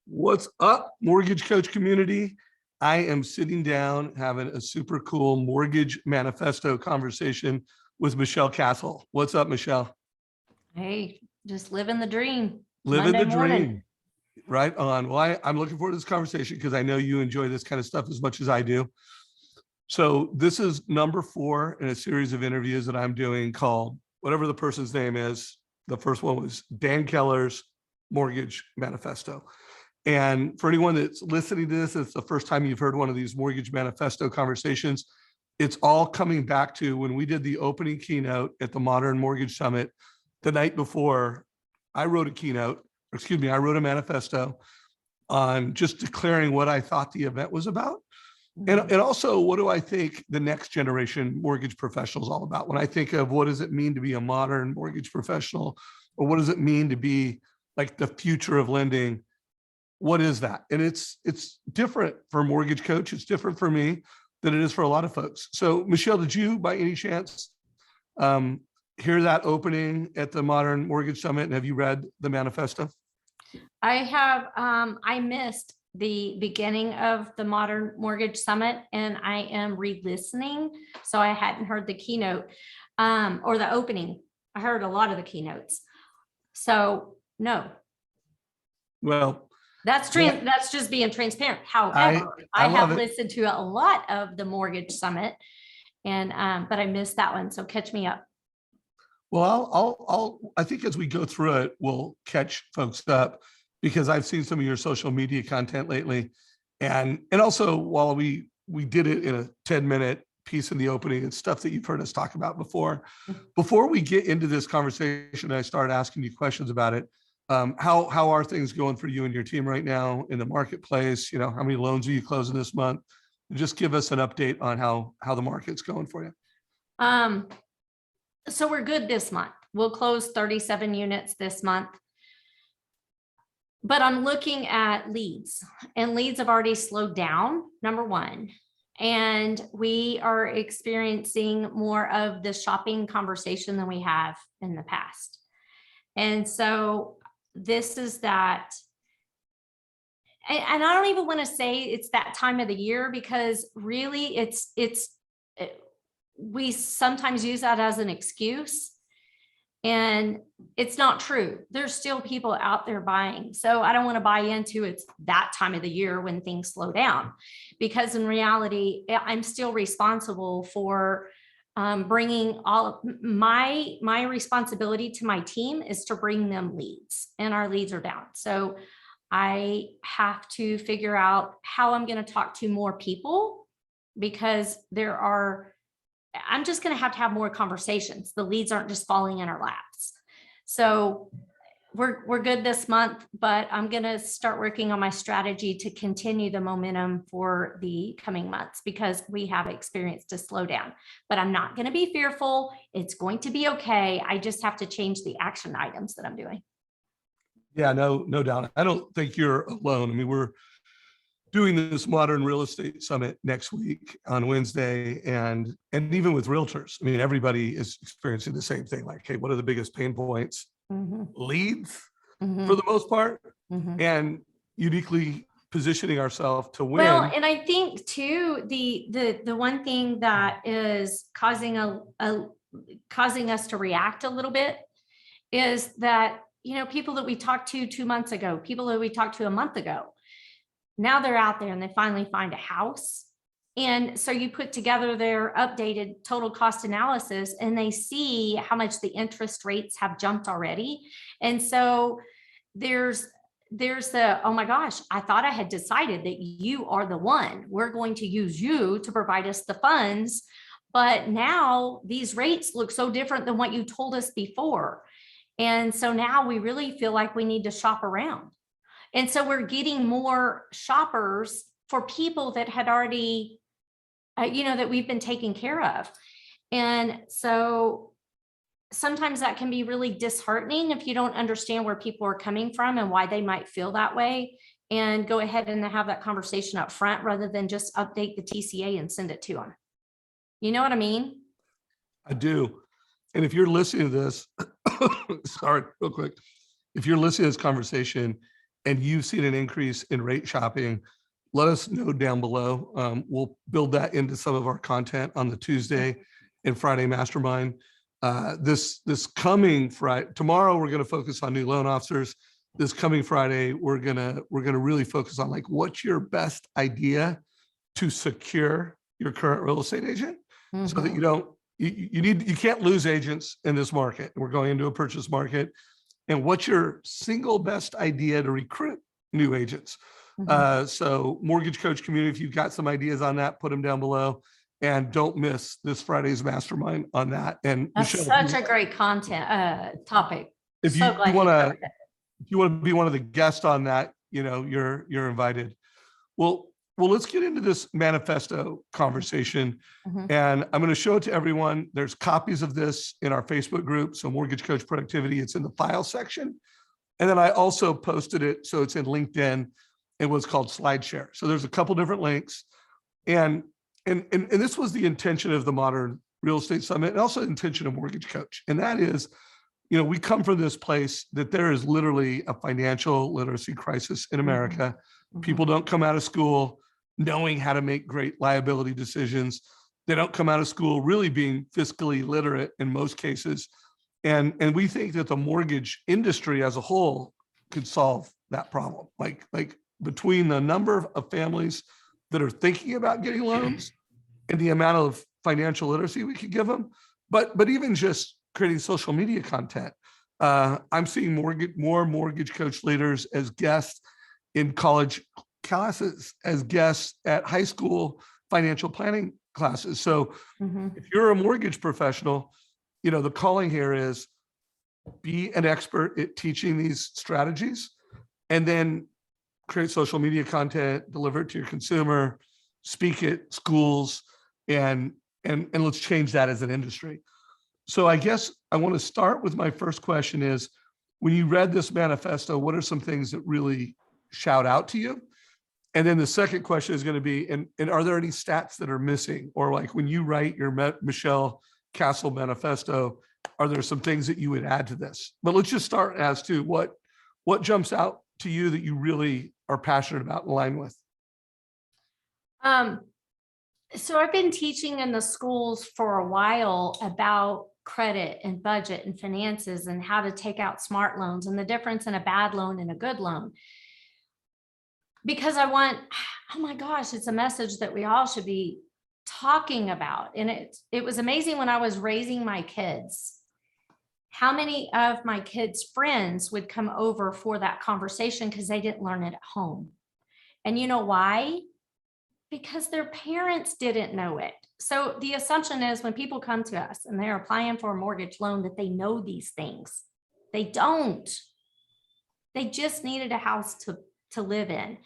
What's up, mortgage coach community? I am sitting down having a super cool mortgage manifesto conversation with Michelle Castle. What's up, Michelle? Hey, just living the dream. It's Living Monday the morning. dream. Right on. Well, I'm looking forward to this conversation because I know you enjoy this kind of stuff as much as I do. So this is number 4 in a series of interviews that I'm doing called whatever the person's name is. The first one was Dan Keller's Mortgage Manifesto. And for anyone that's listening to this, it's the first time you've heard one of these mortgage manifesto conversations. It's all coming back to when we did the opening keynote at the Modern Mortgage Summit the night before. I wrote a manifesto on just declaring what I thought the event was about. And also, what do I think the next generation mortgage professional is all about? When I think of what does it mean to be a modern mortgage professional, or what does it mean to be like the future of lending? What is that? And it's different for a mortgage coach. It's different for me than it is for a lot of folks. So Michelle, did you by any chance hear that opening at the Modern Mortgage Summit? And have you read the manifesto? I have, I missed the beginning of the Modern Mortgage Summit and I am re-listening. So I hadn't heard the keynote or the opening. I heard a lot of the keynotes. So no. Well, that's just being transparent. However, I have listened to a lot of the Mortgage Summit and but I missed that one. So catch me up. Well, I think as we go through it, we'll catch folks up because I've seen some of your social media content lately. And also while we did it in a 10-minute piece in the opening and stuff that you've heard us talk about before we get into this conversation, I started asking you questions about it. How are things going for you and your team right now in the marketplace? You know, how many loans are you closing this month? Just give us an update on how the market's going for you. So we're good this month. We'll close 37 units this month. But I'm looking at leads, and leads have already slowed down, number one. And we are experiencing more of the shopping conversation than we have in the past. And so this is that, and I don't even want to say it's that time of the year because really we sometimes use that as an excuse. And it's not true. There's still people out there buying. So I don't want to buy into it's that time of the year when things slow down, because in reality, I'm still responsible for bringing all of my responsibility to my team is to bring them leads, and our leads are down. So I have to figure out how I'm going to talk to more people because I'm just going to have more conversations. The leads aren't just falling in our laps. So we're good this month, but I'm going to start working on my strategy to continue the momentum for the coming months because we have experienced a slowdown, but I'm not going to be fearful. It's going to be okay. I just have to change the action items that I'm doing. Yeah, no doubt. I don't think you're alone. I mean, we're doing this Modern Real Estate Summit next week on Wednesday, and even with realtors, I mean, everybody is experiencing the same thing. Like, hey, what are the biggest pain points? Leads, for the most part, and uniquely positioning ourselves to win. Well, and I think too, the one thing that is causing us to react a little bit is that, you know, people that we talked to 2 months ago, people that we talked to a month ago, now they're out there and they finally find a house. And so you put together their updated total cost analysis and they see how much the interest rates have jumped already. And so there's the, oh my gosh, I thought I had decided that you are the one. We're going to use you to provide us the funds. But now these rates look so different than what you told us before. And so now we really feel like we need to shop around. And so we're getting more shoppers for people that had already, that we've been taking care of. And so sometimes that can be really disheartening if you don't understand where people are coming from and why they might feel that way, and go ahead and have that conversation up front rather than just update the TCA and send it to them. You know what I mean? I do. And if you're listening to this, sorry, real quick, if you're listening to this conversation and you've seen an increase in rate shopping, let us know down below. We'll build that into some of our content on the Tuesday and Friday mastermind. This coming Friday, tomorrow we're going to focus on new loan officers. This coming Friday, we're gonna really focus on like, what's your best idea to secure your current real estate agent, so that you can't lose agents in this market. We're going into a purchase market. And what's your single best idea to recruit new agents? So mortgage coach community, if you've got some ideas on that, put them down below, and don't miss this Friday's mastermind on that. And that's Michelle, such a great content topic. if So you glad want covered to, it. if you want to be one of the guests on that, you're invited. Well, let's get into this manifesto conversation. And I'm going to show it to everyone. There's copies of this in our Facebook group. So Mortgage Coach Productivity, it's in the file section. And then I also posted it, so it's in LinkedIn and what's called SlideShare. So there's a couple different links. And this was the intention of the Modern Real Estate Summit, and also the intention of Mortgage Coach. And that is, we come from this place that there is literally a financial literacy crisis in America. People don't come out of school knowing how to make great liability decisions. They don't come out of school really being fiscally literate in most cases. And we think that the mortgage industry as a whole could solve that problem. Like between the number of families that are thinking about getting loans and the amount of financial literacy we could give them, but even just creating social media content. I'm seeing more mortgage coach leaders as guests in college classes, as guests at high school financial planning classes. So if you're a mortgage professional, the calling here is be an expert at teaching these strategies, and then create social media content, deliver it to your consumer, speak at schools, and let's change that as an industry. So I guess I want to start with my first question is, when you read this manifesto, what are some things that really shout out to you? And then the second question is going to be, and are there any stats that are missing? Or like when you write your Michelle Castle manifesto, are there some things that you would add to this? But let's just start as to what jumps out to you that you really are passionate about and aligned with. So I've been teaching in the schools for a while about credit and budget and finances and how to take out smart loans and the difference in a bad loan and a good loan. Because I want, oh my gosh, it's a message that we all should be talking about. And it was amazing when I was raising my kids, how many of my kids' friends would come over for that conversation because they didn't learn it at home. And you know why? Because their parents didn't know it. So the assumption is when people come to us and they're applying for a mortgage loan that they know these things. They don't. They just needed a house to live in.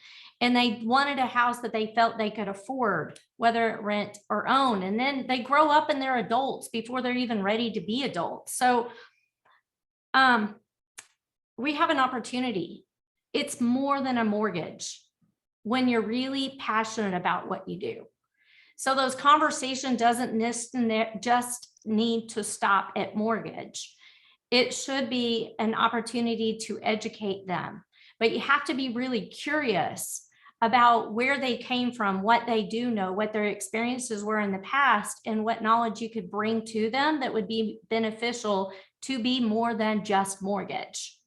And they wanted a house that they felt they could afford, whether rent or own. And then they grow up and they're adults before they're even ready to be adults. So we have an opportunity. It's more than a mortgage when you're really passionate about what you do. So those conversations doesn't just need to stop at mortgage. It should be an opportunity to educate them. But you have to be really curious about where they came from, what they do know, what their experiences were in the past, and what knowledge you could bring to them that would be beneficial to be more than just mortgage.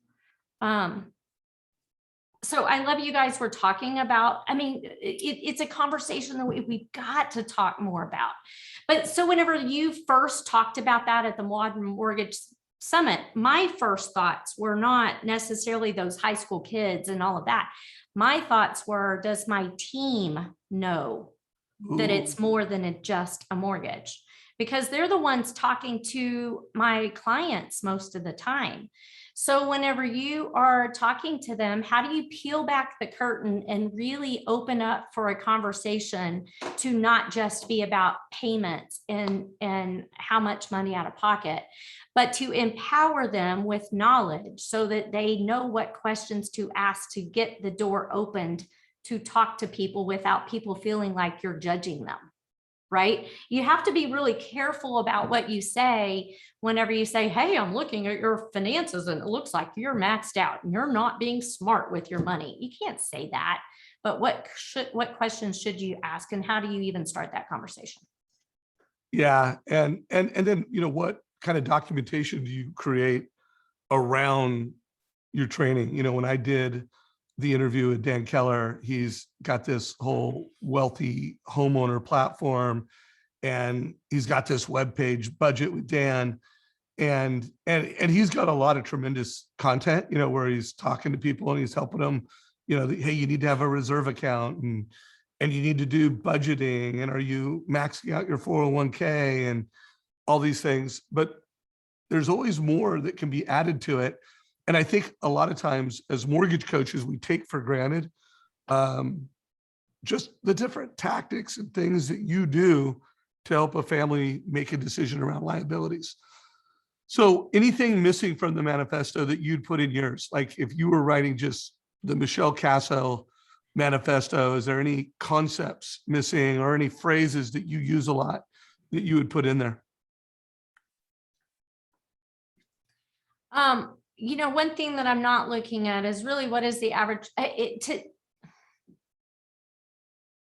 So I love you guys were talking about, it's a conversation that we've got to talk more about. But so whenever you first talked about that at the Modern Mortgage Summit, my first thoughts were not necessarily those high school kids and all of that. My thoughts were, does my team know that it's more than just a mortgage? Because they're the ones talking to my clients most of the time. So whenever you are talking to them, how do you peel back the curtain and really open up for a conversation to not just be about payments and how much money out of pocket, but to empower them with knowledge so that they know what questions to ask to get the door opened to talk to people without people feeling like you're judging them. right? You have to be really careful about what you say whenever you say, hey, I'm looking at your finances and it looks like you're maxed out and you're not being smart with your money. You can't say that. But what questions should you ask, and how do you even start that conversation? Yeah. And then, what kind of documentation do you create around your training? When I did the interview with Dan Keller, he's got this whole wealthy homeowner platform, and he's got this webpage, Budget with Dan. And he's got a lot of tremendous content, where he's talking to people and he's helping them, hey, you need to have a reserve account, and you need to do budgeting, and are you maxing out your 401k and all these things. But there's always more that can be added to it. And I think a lot of times as mortgage coaches, we take for granted just the different tactics and things that you do to help a family make a decision around liabilities. So anything missing from the manifesto that you'd put in yours? Like if you were writing just the Michelle Castle manifesto, is there any concepts missing or any phrases that you use a lot that you would put in there? One thing that I'm not looking at is really what is the average.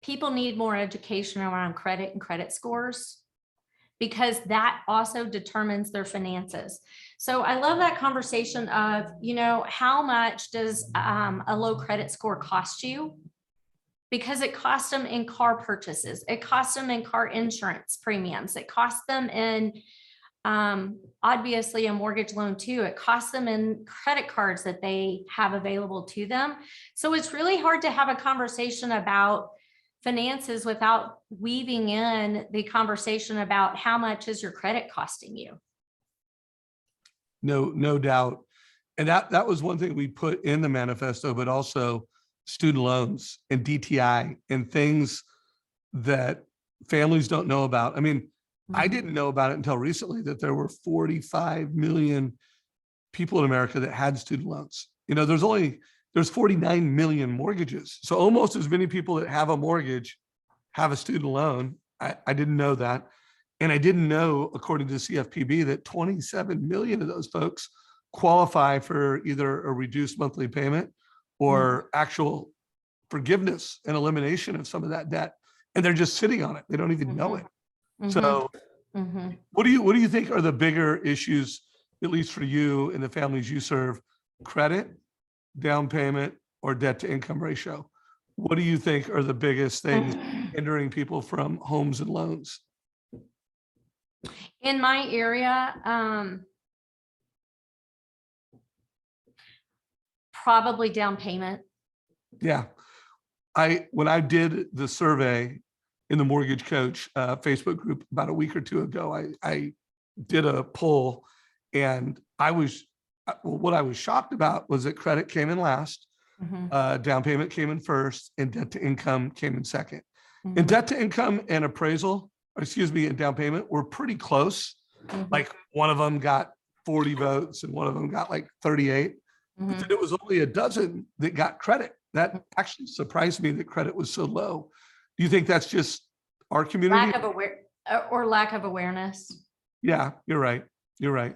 People need more education around credit and credit scores, because that also determines their finances. So I love that conversation of, how much does a low credit score cost you? Because it costs them in car purchases. It costs them in car insurance premiums. It costs them in obviously a mortgage loan too. It costs them in credit cards that they have available to them. So it's really hard to have a conversation about finances without weaving in the conversation about how much is your credit costing you. No doubt. And that was one thing we put in the manifesto, but also student loans and DTI and things that families don't know about. I mean, I didn't know about it until recently that there were 45 million people in America that had student loans. There's 49 million mortgages. So almost as many people that have a mortgage have a student loan. I didn't know that. And I didn't know, according to the CFPB, that 27 million of those folks qualify for either a reduced monthly payment or actual forgiveness and elimination of some of that debt. And they're just sitting on it. They don't even know it. So what do you think are the bigger issues, at least for you and the families you serve? Credit, down payment, or debt to income ratio? What do you think are the biggest things hindering people from homes and loans? In my area, probably down payment. Yeah. When I did the survey in the Mortgage Coach Facebook group about a week or two ago, I did a poll, and what I was shocked about was that credit came in last, down payment came in first, and debt to income came in second. And debt to income and and down payment were pretty close. Like one of them got 40 votes and one of them got like 38. But then it was only a dozen that got credit. That actually surprised me that credit was so low. Do you think that's just our community? Lack of awareness? Yeah, you're right. You're right.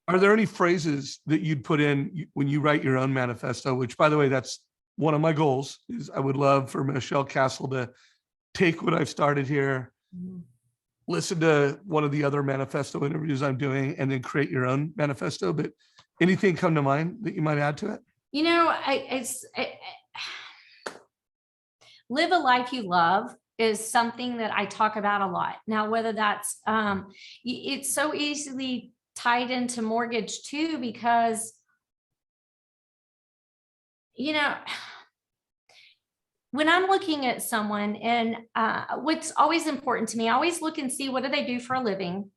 Are there any phrases that you'd put in when you write your own manifesto, which, by the way, that's one of my goals, is I would love for Michelle Castle to take what I've started here, listen to one of the other manifesto interviews I'm doing, and then create your own manifesto. But anything come to mind that you might add to it? Live a life you love is something that I talk about a lot. Now, whether that's, it's so easily tied into mortgage too, because, when I'm looking at someone, and what's always important to me, I always look and see what do they do for a living,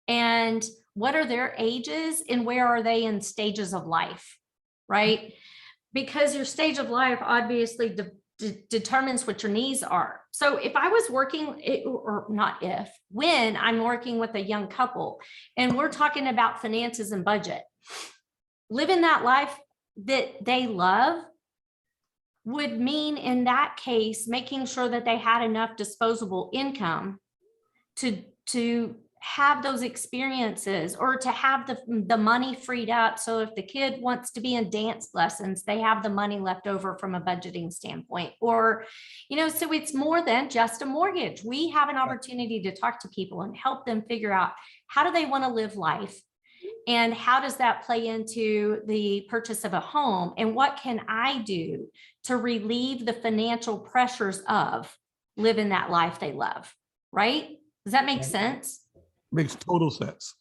and what are their ages, and where are they in stages of life, right? Because your stage of life obviously determines what your needs are. So if I was working, when I'm working with a young couple and we're talking about finances and budget, living that life that they love, would mean in that case, making sure that they had enough disposable income to have those experiences, or to have the money freed up. So if the kid wants to be in dance lessons, they have the money left over from a budgeting standpoint, or, so it's more than just a mortgage. We have an opportunity to talk to people and help them figure out, how do they want to live life? And how does that play into the purchase of a home? And what can I do to relieve the financial pressures of living that life they love? Right? Does that make sense? Makes total sense.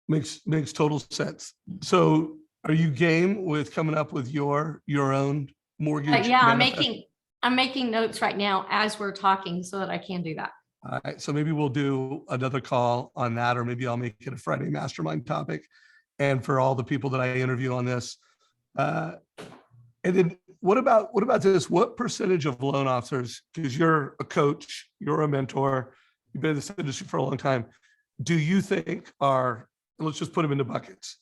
Makes total sense. So are you game with coming up with your own mortgage? Yeah, manifesto? I'm making notes right now as we're talking so that I can do that. All right, so maybe we'll do another call on that, or maybe I'll make it a Friday mastermind topic. And for all the people that I interview on this, and then what about this? What percentage of loan officers, because you're a coach, you're a mentor, you've been in this industry for a long time, do you think are, let's just put them into buckets,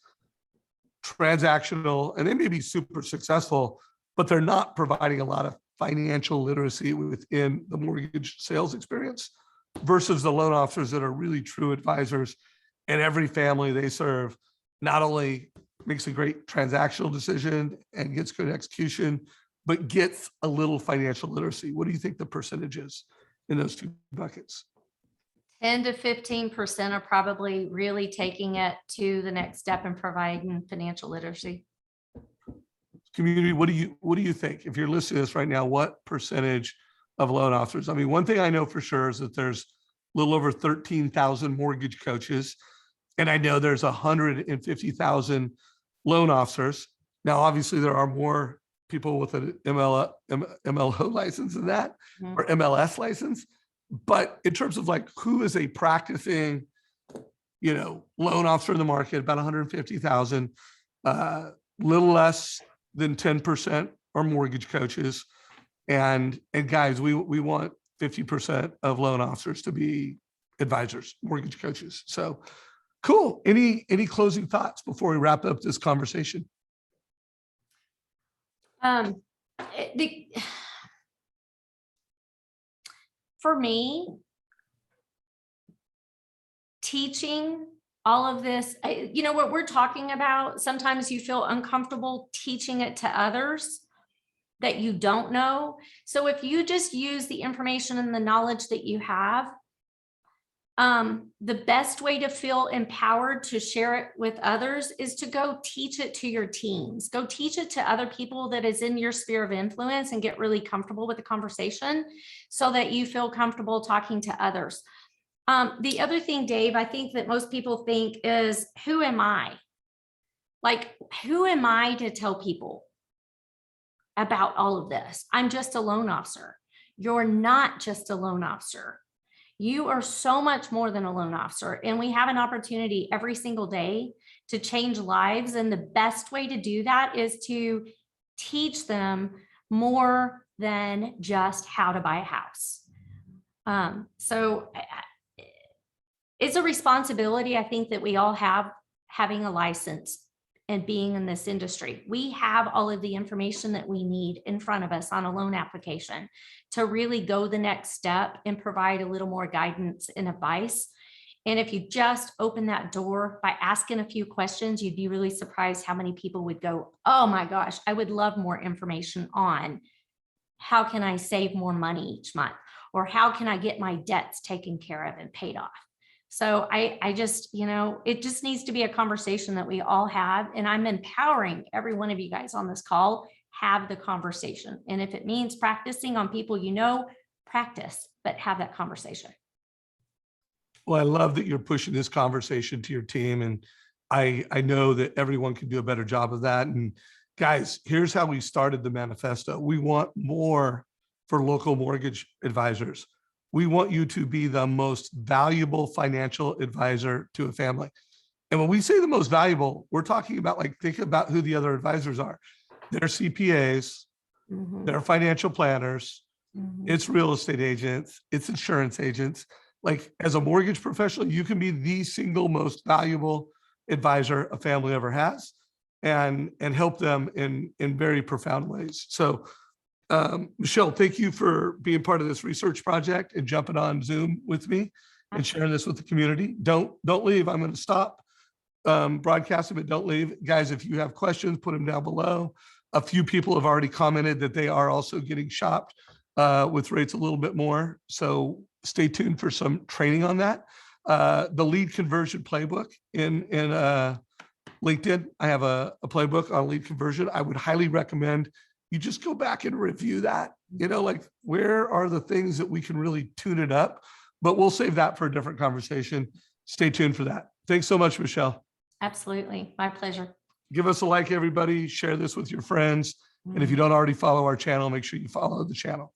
transactional, and they may be super successful, but they're not providing a lot of financial literacy within the mortgage sales experience, versus the loan officers that are really true advisors, and every family they serve not only makes a great transactional decision and gets good execution, but gets a little financial literacy? What do you think the percentage is in those two buckets? 10 to 15% are probably really taking it to the next step and providing financial literacy. Community, what do you think? If you're listening to this right now, what percentage of loan officers? I mean, one thing I know for sure is that there's a little over 13,000 mortgage coaches, and I know there's 150,000 loan officers. Now, obviously, there are more people with an MLO license than that, or MLS license. But in terms of like who is a practicing, loan officer in the market, about 150,000, little less than 10% are mortgage coaches. And guys, we want 50% of loan officers to be advisors, mortgage coaches. So cool. Any closing thoughts before we wrap up this conversation? For me, teaching all of this, what we're talking about, sometimes you feel uncomfortable teaching it to others that you don't know. So if you just use the information and the knowledge that you have, the best way to feel empowered to share it with others is to go teach it to your teams. Go teach it to other people that is in your sphere of influence, and get really comfortable with the conversation so that you feel comfortable talking to others. The other thing, Dave, I think that most people think is, who am I? Like, who am I to tell people about all of this? I'm just a loan officer. You're not just a loan officer. You are so much more than a loan officer. And we have an opportunity every single day to change lives. And the best way to do that is to teach them more than just how to buy a house. So it's a responsibility, I think, that we all have, having a license and being in this industry. We have all of the information that we need in front of us on a loan application to really go the next step and provide a little more guidance and advice. And if you just open that door by asking a few questions, you'd be really surprised how many people would go, oh my gosh, I would love more information on how can I save more money each month, or how can I get my debts taken care of and paid off. So I just, it just needs to be a conversation that we all have. And I'm empowering every one of you guys on this call, have the conversation. And if it means practicing on people, practice, but have that conversation. Well, I love that you're pushing this conversation to your team. And I know that everyone can do a better job of that. And guys, here's how we started the manifesto. We want more for local mortgage advisors. We want you to be the most valuable financial advisor to a family. And when we say the most valuable, we're talking about, like, think about who the other advisors are. They're CPAs, they're financial planners, it's real estate agents, it's insurance agents. Like, as a mortgage professional, you can be the single most valuable advisor a family ever has. and help them in very profound ways. So Michelle, thank you for being part of this research project and jumping on Zoom with me and sharing this with the community. Don't leave. I'm going to stop broadcasting, but don't leave. Guys, if you have questions, put them down below. A few people have already commented that they are also getting shopped with rates a little bit more. So stay tuned for some training on that. The lead conversion playbook in LinkedIn. I have a playbook on lead conversion. I would highly recommend you just go back and review that, like where are the things that we can really tune it up, but we'll save that for a different conversation. Stay tuned for that. Thanks so much, Michelle. Absolutely. My pleasure. Give us a like, everybody. Share this with your friends. And if you don't already follow our channel, make sure you follow the channel.